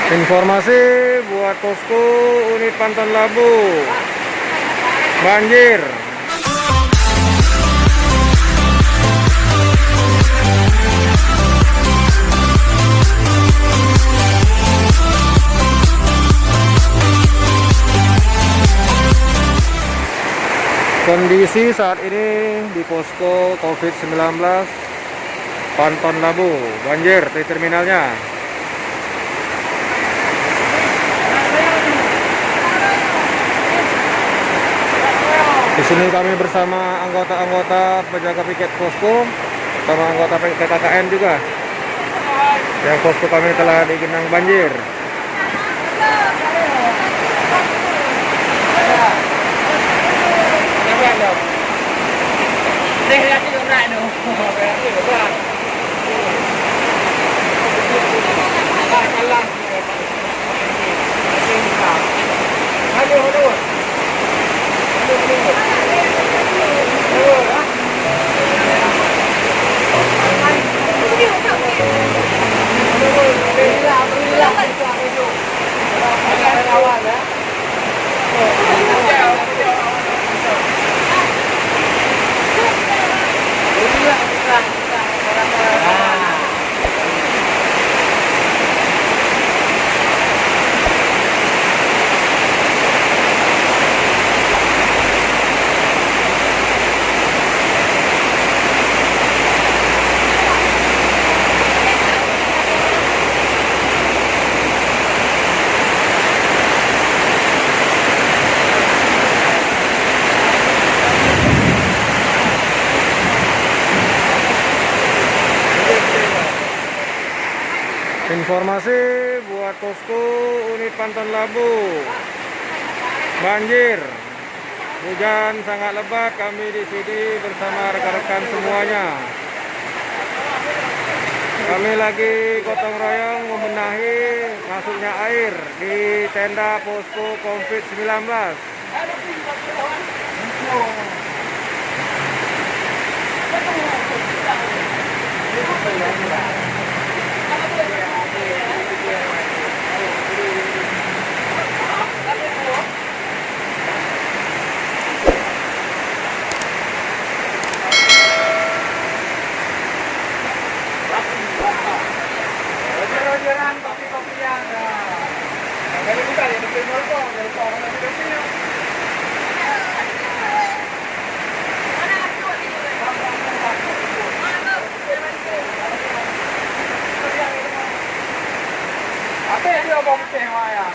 Informasi buat posko unit Pantun Labu. Banjir. Kondisi saat ini di posko COVID-19 Pantun Labu, banjir di terminalnya. Di sini kami bersama anggota-anggota penjaga piket posko, sama anggota PKKN juga. Yang posko kami telah digenang banjir. Informasi buat posko unit Pantun Labu. Banjir. Hujan sangat lebat, kami di sini bersama rekan-rekan semuanya. Kami lagi gotong royong membenahi masuknya air di tenda posko COVID-19. Apa yang dia bawa kecewa ya?